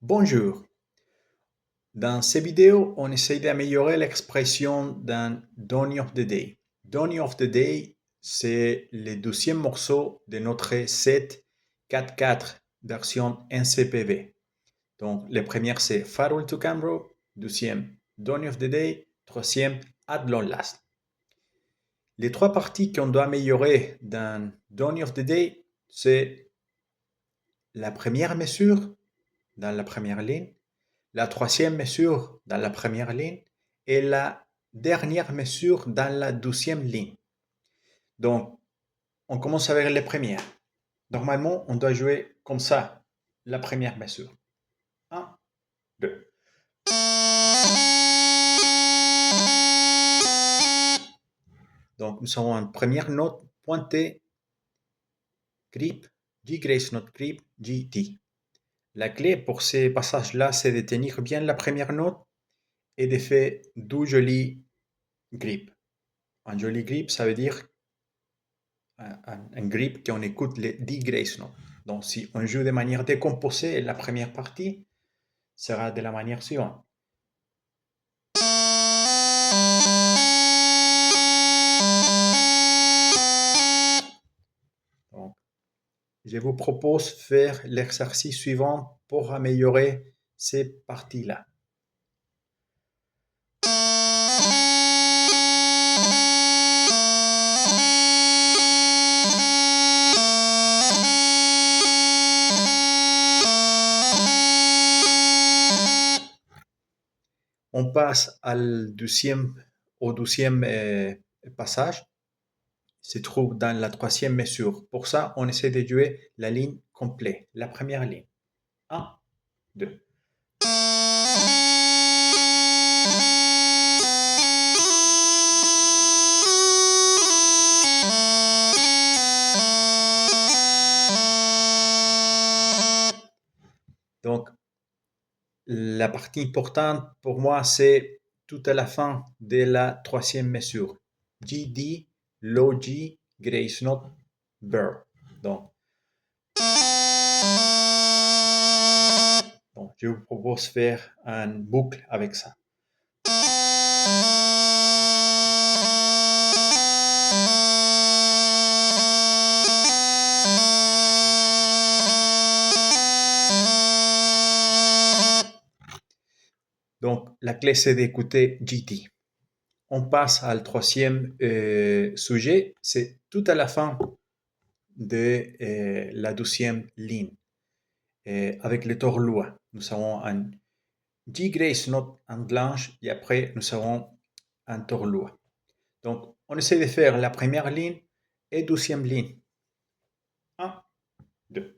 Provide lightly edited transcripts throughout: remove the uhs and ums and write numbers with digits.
Bonjour. Dans ces vidéos, on essaie d'améliorer l'expression d'un Donny of the Day. Donny of the Day, c'est le 12e morceau de notre set 4/4 version NCPV. Donc, le premier, c'est Farewell to Cambro. Deuxième, Donny of the Day. Troisième, At Long Last. Les trois parties qu'on doit améliorer dans Donny of the Day, c'est la première mesure dans la première ligne, la troisième mesure dans la première ligne et la dernière mesure dans la 12e ligne. Donc, on commence avec les premières. Normalement, on doit jouer comme ça, la première mesure. 1, 2. Donc, nous avons une première note pointée, grip, G grace note grip, G, D. La clé pour ces passages-là, c'est de tenir bien la première note et de faire 2 jolis grips. Un joli grip, ça veut dire un grip qu'on écoute les 10 grace notes. Donc, si on joue de manière décomposée, la première partie sera de la manière suivante. Donc, je vous propose de faire l'exercice suivant pour améliorer ces parties-là. On passe au douzième passage. Se trouve dans la troisième mesure. Pour ça, on essaie de jouer la ligne complète, la première ligne. 1, 2. Donc, la partie importante pour moi, c'est tout à la fin de la troisième mesure. G, D, Low G, grace note, burr. Donc, je vous propose de faire une boucle avec ça. Donc, la clé, c'est d'écouter GT. On passe à le troisième sujet, c'est tout à la fin de la 12e ligne. Avec le torlois, nous avons un G grace note en blanche et après nous avons un torlois. Donc, on essaie de faire la première ligne et 12e ligne. 1, 2.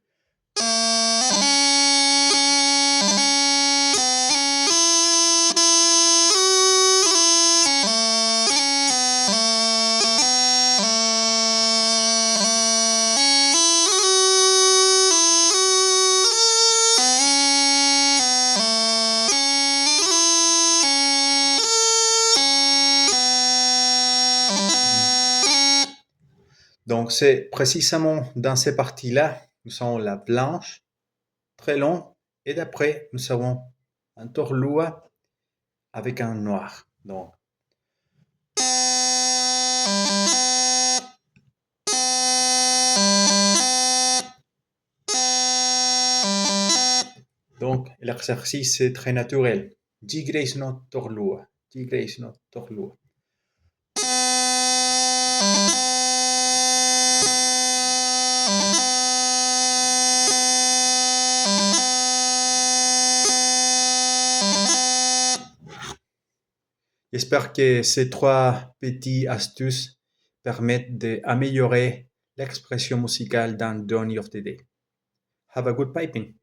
Donc, c'est précisément dans ces parties-là, nous avons la blanche, très long, et d'après, nous avons un torlois avec un noir. Donc, l'exercice est très naturel. G grace note torlois, G grace note torlois. J'espère que ces 3 petites astuces permettent d'améliorer l'expression musicale dans Donny of the Day. Have a good piping!